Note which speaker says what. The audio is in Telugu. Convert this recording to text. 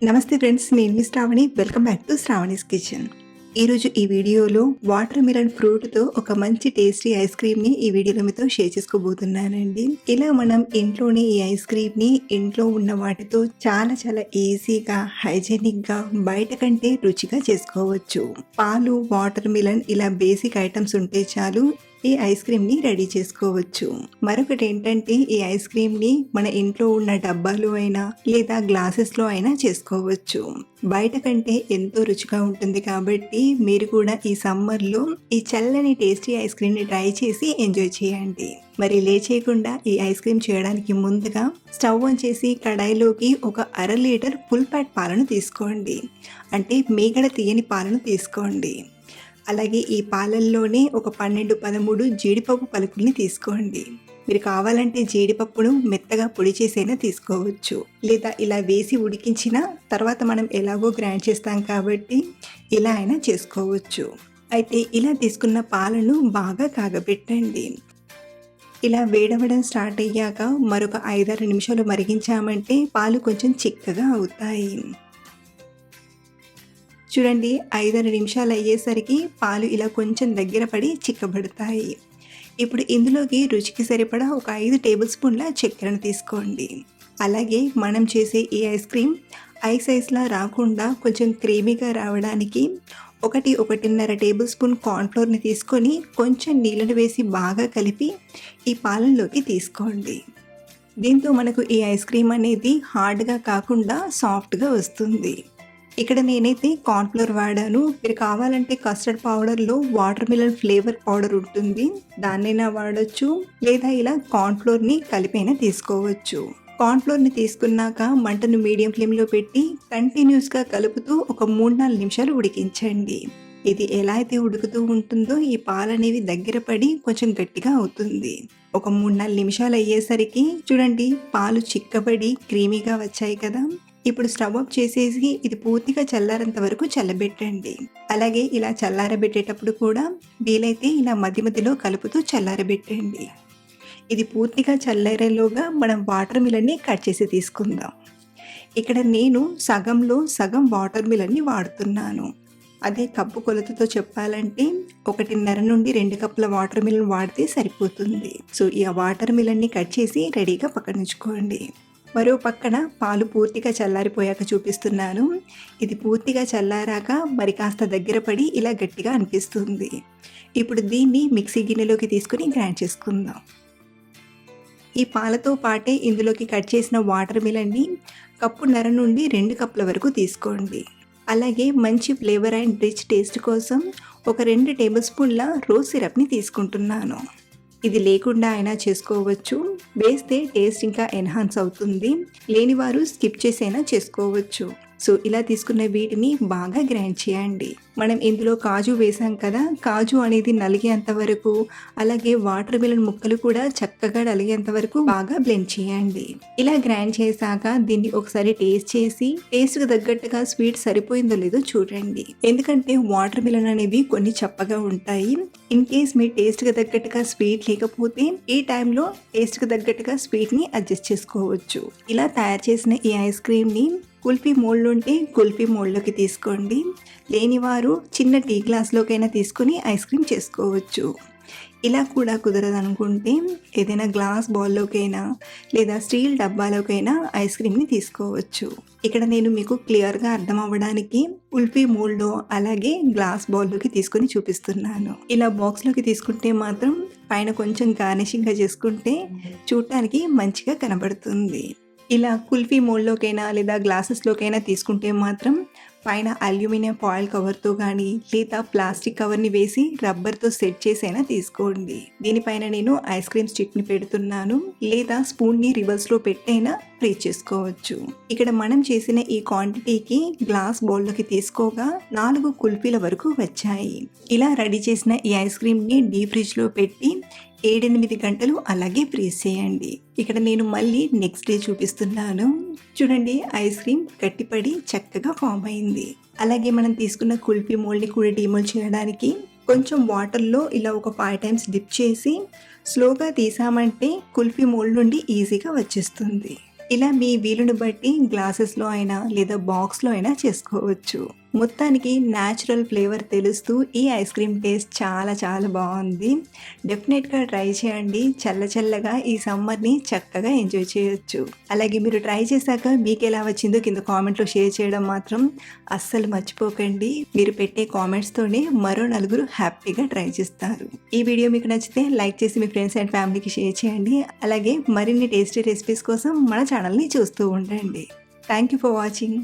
Speaker 1: నమస్తే ఫ్రెండ్స్, నేను మీ Shravani. Welcome back to Shravani's kitchen. ఈరోజు ఈ వీడియోలో వాటర్ మిలన్ ఫ్రూట్తో ఒక మంచి టేస్టీ ఐస్ క్రీమ్ని ఈ వీడియోలో మీతో షేర్ చేసుకోబోతున్నానండి. ఇలా మనం ఇంట్లోనే ఈ ఐస్ క్రీమ్ని ఇంట్లో ఉన్న వాటితో చాలా చాలా ఈజీగా, హైజెనిక్గా, బయట కంటే రుచిగా చేసుకోవచ్చు. పాలు, వాటర్ మిలన్ ఇలా బేసిక్ ఐటమ్స్ ఉంటే చాలు ఈ ఐస్ క్రీమ్ని రెడీ చేసుకోవచ్చు. మరొకటి ఏంటంటే, ఈ ఐస్ క్రీమ్ని మన ఇంట్లో ఉన్న డబ్బాలో అయినా లేదా గ్లాసెస్లో అయినా చేసుకోవచ్చు. బయట కంటే ఎంతో రుచిగా ఉంటుంది కాబట్టి మీరు కూడా ఈ సమ్మర్లో ఈ చల్లని టేస్టీ ఐస్ క్రీమ్ని ట్రై చేసి ఎంజాయ్ చేయండి. మరి లేట్ చేయకుండా ఈ ఐస్ క్రీమ్ చేయడానికి ముందుగా స్టవ్ ఆన్ చేసి కడాయిలోకి ఒక 1/2 లీటర్ ఫుల్ ఫ్యాట్ పాలను తీసుకోండి. అంటే మీగడ తీయని పాలను తీసుకోండి. అలాగే ఈ పాలల్లోనే ఒక 12-13 జీడిపప్పు పలుకుల్ని తీసుకోండి. మీరు కావాలంటే జీడిపప్పును మెత్తగా పొడి చేసైనా తీసుకోవచ్చు, లేదా ఇలా వేసి ఉడికించిన తర్వాత మనం ఎలాగో గ్రైండ్ చేస్తాం కాబట్టి ఇలా అయినా చేసుకోవచ్చు. అయితే ఇలా తీసుకున్న పాలను బాగా కాగబెట్టండి. ఇలా వేడవడం స్టార్ట్ అయ్యాక మరొక 5-6 నిమిషాలు మరిగించామంటే పాలు కొంచెం చిక్కగా అవుతాయి. చూడండి, 5-6 నిమిషాలు అయ్యేసరికి పాలు ఇలా కొంచెం దగ్గర పడి చిక్కబడతాయి. ఇప్పుడు ఇందులోకి రుచికి సరిపడా ఒక 5 టేబుల్ స్పూన్ల చక్కెరను తీసుకోండి. అలాగే మనం చేసే ఈ ఐస్ క్రీమ్ ఐస్లా రాకుండా కొంచెం క్రీమీగా రావడానికి 1-1.5 టేబుల్ స్పూన్ కార్న్ఫ్లోర్ని తీసుకొని కొంచెం నీళ్ళను వేసి బాగా కలిపి ఈ పాలల్లోకి తీసుకోండి. దీంతో మనకు ఈ ఐస్ క్రీమ్ అనేది హార్డ్గా కాకుండా సాఫ్ట్గా వస్తుంది. ఇక్కడ నేనైతే కార్న్ఫ్లోర్ వాడాను. మీరు కావాలంటే కస్టర్డ్ పౌడర్లో వాటర్ మిలన్ ఫ్లేవర్ పౌడర్ ఉంటుంది, దాన్నైనా వాడచ్చు, లేదా ఇలా కార్న్ఫ్లోర్ని కలిపైనా తీసుకోవచ్చు. కార్న్ఫ్లోర్ని తీసుకున్నాక మంటను మీడియం ఫ్లేమ్లో పెట్టి కంటిన్యూస్గా కలుపుతూ ఒక 3-4 నిమిషాలు ఉడికించండి. ఇది ఎలా అయితే ఉడుకుతూ ఉంటుందో ఈ పాలు అనేవి దగ్గర పడి కొంచెం గట్టిగా అవుతుంది. ఒక 3-4 నిమిషాలు అయ్యేసరికి చూడండి, పాలు చిక్కబడి క్రీమీగా వచ్చాయి కదా. ఇప్పుడు స్టవ్ ఆఫ్ చేసేసి ఇది పూర్తిగా చల్లారేంత వరకు చల్లబెట్టండి. అలాగే ఇలా చల్లారబెట్టేటప్పుడు కూడా వీలైతే ఇలా మధ్య మధ్యలో కలుపుతూ చల్లారబెట్టండి. ఇది పూర్తిగా చల్లారేలోగా మనం వాటర్ మిలన్ని కట్ చేసి తీసుకుందాం. ఇక్కడ నేను సగంలో సగం వాటర్ మిలన్ని వాడుతున్నాను. అదే కప్పు కొలతతో చెప్పాలంటే 1.5 నుండి 2 కప్పుల వాటర్ మిలన్ వాడితే సరిపోతుంది. సో ఈ వాటర్ మిలన్ని కట్ చేసి రెడీగా పక్కనుంచుకోండి. మరో పక్కన పాలు పూర్తిగా చల్లారిపోయాక చూపిస్తున్నాను. ఇది పూర్తిగా చల్లారాక మరి కాస్త దగ్గర పడి ఇలా గట్టిగా అనిపిస్తుంది. ఇప్పుడు దీన్ని మిక్సీ గిన్నెలోకి తీసుకుని గ్రైండ్ చేసుకుందాం. ఈ పాలతో పాటే ఇందులోకి కట్ చేసిన వాటర్ మిలన్ని 1.5 నుండి 2 కప్పుల వరకు తీసుకోండి. అలాగే మంచి ఫ్లేవర్ అండ్ రిచ్ టేస్ట్ కోసం ఒక 2 టేబుల్ స్పూన్ల రోజ్ సిరప్ని తీసుకుంటున్నాను. ఇది లేకుండా అయినా చేసుకోవచ్చు, వేస్తే టేస్ట్ ఇంకా ఎన్హాన్స్ అవుతుంది. లేనివారు స్కిప్ చేసైనా చేసుకోవచ్చు. సో ఇలా తీసుకున్న వీటిని బాగా గ్రైండ్ చేయండి. మనం ఇందులో కాజు వేసాం కదా, కాజు అనేది నలిగేంత వరకు, అలాగే వాటర్ మిలన్ ముక్కలు కూడా చక్కగా నలిగేంత వరకు బాగా బ్లెండ్ చేయండి. ఇలా గ్రైండ్ చేశాక దీన్ని ఒకసారి టేస్ట్ చేసి టేస్ట్కి తగ్గట్టుగా స్వీట్ సరిపోయిందో లేదో చూడండి. ఎందుకంటే వాటర్ మిలన్ అనేవి కొన్ని చప్పగా ఉంటాయి. ఇన్ కేస్ మీ టేస్ట్కి తగ్గట్టుగా స్వీట్ లేకపోతే ఈ టైంలో టేస్ట్కి తగ్గట్టుగా స్వీట్ని అడ్జస్ట్ చేసుకోవచ్చు. ఇలా తయారు చేసిన ఈ ఐస్ క్రీమ్ని కుల్ఫీ మోల్డ్ ఉంటే కుల్ఫీ మోల్డ్లోకి తీసుకోండి. లేనివారు చిన్న టీ గ్లాస్లోకైనా తీసుకొని ఐస్ క్రీమ్ చేసుకోవచ్చు. ఇలా కూడా కుదరదనుకుంటే ఏదైనా గ్లాస్ బౌల్లోకైనా లేదా స్టీల్ డబ్బాలోకైనా ఐస్ క్రీమ్ని తీసుకోవచ్చు. ఇక్కడ నేను మీకు క్లియర్గా అర్థం అవ్వడానికి కుల్ఫీ మోల్డ్ అలాగే గ్లాస్ బౌల్లోకి తీసుకొని చూపిస్తున్నాను. ఇలా బాక్స్లోకి తీసుకుంటే మాత్రం పైన కొంచెం గార్నిషింగ్గా చేసుకుంటే చూడటానికి మంచిగా కనబడుతుంది. ఇలా కుల్ఫీ మోల్డ్లోకైనా లేదా గ్లాసెస్లోకైనా తీసుకుంటే మాత్రం పైన అల్యూమినియం ఫాయిల్ కవర్తో కానీ లేదా ప్లాస్టిక్ కవర్ని వేసి రబ్బర్తో సెట్ చేసైనా తీసుకోండి. దీనిపైన నేను ఐస్ క్రీమ్ స్టిక్ని పెడుతున్నాను, లేదా స్పూన్ని రివర్స్లో పెట్టైనా ఫ్రీ చేసుకోవచ్చు. ఇక్కడ మనం చేసిన ఈ క్వాంటిటీకి గ్లాస్ బౌల్లోకి తీసుకోగా 4 కుల్ఫీల వరకు వచ్చాయి. ఇలా రెడీ చేసిన ఈ ఐస్ క్రీమ్ని డీప్ ఫ్రిడ్జ్లో పెట్టి 7-8 గంటలు అలాగే ఫ్రీజ్ చేయండి. ఇక్కడ నేను మళ్ళీ నెక్స్ట్ డే చూపిస్తున్నాను. చూడండి, ఐస్ క్రీమ్ గట్టిపడి చక్కగా ఫామ్ అయింది. అలాగే మనం తీసుకున్న కుల్ఫీ మోల్డ్ని కూడా డీమోల్డ్ చేయడానికి కొంచెం వాటర్లో ఇలా ఒక 5 టైమ్స్ డిప్ చేసి స్లోగా తీసామంటే కుల్ఫీ మోల్డ్ నుండి ఈజీగా వచ్చేస్తుంది. ఇలా మీ వీలుని బట్టి గ్లాసెస్‌లో అయినా లేదా బాక్స్‌లో అయినా చేసుకోవచ్చు. మొత్తానికి న్యాచురల్ ఫ్లేవర్ తెలుస్తూ ఈ ఐస్ క్రీమ్ టేస్ట్ చాలా చాలా బావుంది. డెఫినెట్‌గా ట్రై చేయండి. చల్ల చల్లగా ఈ సమ్మర్‌ని చక్కగా ఎంజాయ్ చేయొచ్చు. అలాగే మీరు ట్రై చేశాక మీకెలా వచ్చిందో కింద కామెంట్‌లో షేర్ చేయడం మాత్రం అస్సలు మర్చిపోకండి. మీరు పెట్టే కామెంట్స్‌తోనే మరో నలుగురు హ్యాపీగా ట్రై చేస్తారు. ఈ వీడియో మీకు నచ్చితే లైక్ చేసి మీ ఫ్రెండ్స్ అండ్ ఫ్యామిలీకి షేర్ చేయండి. అలాగే మరిన్ని టేస్టీ రెసిపీస్ కోసం మన ఛానల్‌ని చూస్తూ ఉండండి. Thank you for watching.